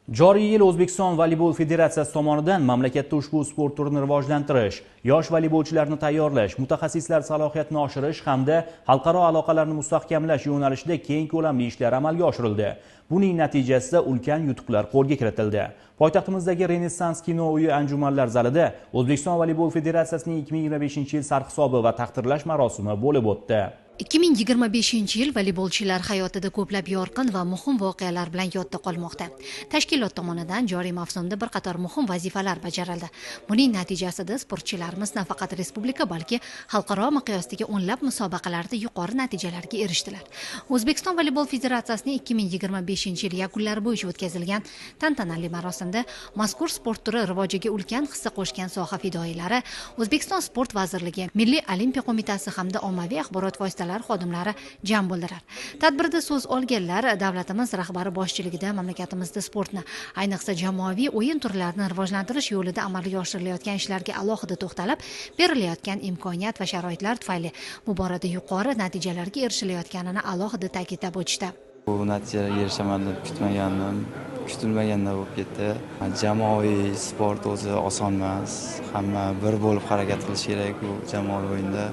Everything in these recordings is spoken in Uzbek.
Joriy yil O'zbekiston voleybol federatsiyasi tomonidan mamlakatda ushbu sport turini rivojlantirish, yosh voleybolchilarni tayyorlash, mutaxassislar salohiyatini oshirish hamda xalqaro aloqalarni mustahkamlash yo'nalishida keng ko'lamli ishlar amalga oshirildi. Buning natijasida ulkan yutuqlar qo'lga kiritildi. Poytaxtimizdagi Renessans kino uyi anjumanlar zalida O'zbekiston voleybol federatsiyasining 2025-yil sarhisobi va taqdirlash marosimi bo'lib o'tdi. 2025-yil voleybolchilar hayotida ko'plab yorqin va muhim voqealar bilan yodda qolmoqda. Tashkilot tomonidan joriy mavsumda bir qator muhim vazifalar bajarildi. Buning natijasida sportchilarimiz nafaqat respublika, balki xalqaro miqyosdagi o'nlab musobaqalarda yuqori natijalarga erishdilar. O'zbekiston voleybol federatsiyasining 2025-yil yakunlari bo'yicha o'tkazilgan tantanali marosimda mazkur sport turi rivojiga ulkan hissa qo'shgan soha fidoyilari, O'zbekiston sport vazirligi, Milliy olimpiya qo'mitasi hamda ommaviy axborot vositalari xodimlari jam bo'ldilar. Tadbirda so'z olganlar davlatimiz rahbari boshchiligida mamlakatimizda sportni, ayniqsa jamoaviy o'yin turlarini rivojlantirish yo'lida amalga oshirilayotgan ishlarga alohida to'xtalib, berilayotgan imkoniyat va sharoitlar tufayli bu borada yuqori natijalarga erishilayotganini alohida ta'kidlab o'tishdi. Bu natijalarga erishaman deb kutmagandim. Kutilmaganda bo'lib ketdi. Jamoaviy sport o'zi oson emas. Hamma bir bo'lib harakat qilish kerak bu jamoaviy o'yinda.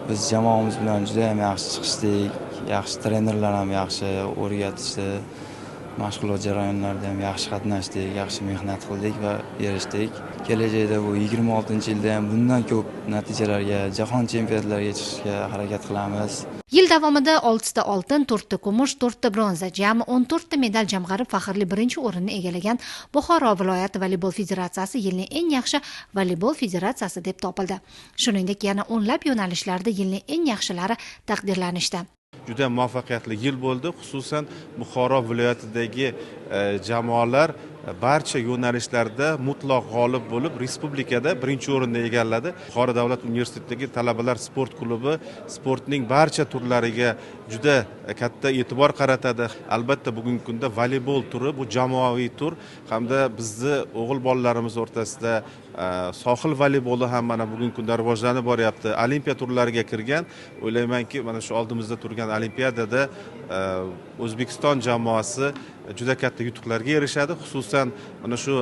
Biz jamoamiz bilan juda ham yaxshi chiqishdik. Yaxshi trenerlar ham yaxshi o'rgatishdi. Mashg'ulot jarayonlarida ham yaxshi qatnashdik, yaxshi mehnat qildik va erishdik. Kelajakda bu 26-yilda ham bundan ko'p natijalarga, jahon chempionatlariga chiqishga harakat qilamiz. Yil davomida 6 ta oltin, 4 ta kumush, 4 ta bronza, jami 14 ta medal jamg'arib faxrli birinchi o'rinni egallagan Buxoro viloyati voleybol federatsiyasi yilning eng yaxshi voleybol federatsiyasi deb topildi. Shuningdek, yana o'nlab yo'nalishlarda yilning eng yaxshilari taqdirlanishdi. Juda muvaffaqiyatli yil bo'ldi. Xususan Buxoro viloyatidagi jamoalar barcha yo'nalishlarda mutlaq g'olib bo'lib, respublikada birinchi o'rinni egalladi. Buxoro davlat universitetidagi talabalar sport klubi sportning barcha turlariga juda katta e'tibor qaratadi. Albatta bugungi kunda voleybol turi bu jamoaviy tur hamda bizni o'g'il bolalarimiz o'rtasida sohil voleyboli ham mana bugungi kunda rivojlanib boryapti. Olimpiya turlariga kirgan. O'ylaymanki, mana shu oldimizda turgan olimpiadada O'zbekiston jamoasi juda katta yutuqlarga erishadi. Xususan mana shu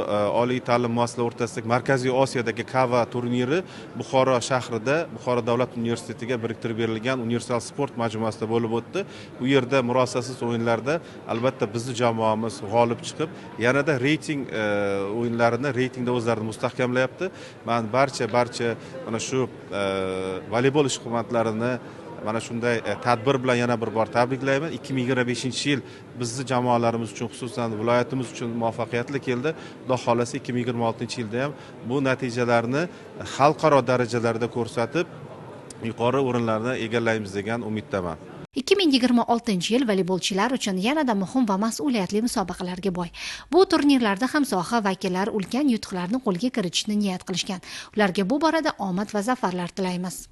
oliy ta'lim muassasalari o'rtasidagi Markaziy Osiyodagi Kava turniri Buxoro shahrida, Buxoro davlat universitetiga biriktirib berilgan universal sport majmuasida bo'lib o'tdi. Bu yerda murosasiz o'yinlarda albatta bizning jamoamiz g'olib chiqib, yanada reyting o'yinlarini reytingda o'zlarini mustahkamlayapti. Men barcha mana shu voleybol ishqibonlarini mana shunday tadbir bilan yana bir bor tabriklayman. 2025-yil bizning jamoalarimiz uchun, xususan viloyatimiz uchun muvaffaqiyatli keldi. Xudo xolasa 2026-yilda ham bu natijalarni xalqaro darajalarda ko'rsatib, yuqori o'rinlarni egallaymiz degan umiddaman. 2026-yil voleybolchilar uchun yanada muhim va mas'uliyatli musobaqalarga boy. Bu turnirlarda ham soha vakillari ulkan yutuqlarni qo'lga kiritishni niyat qilishgan. Ularga bu borada omad va zafarlar tilaymiz.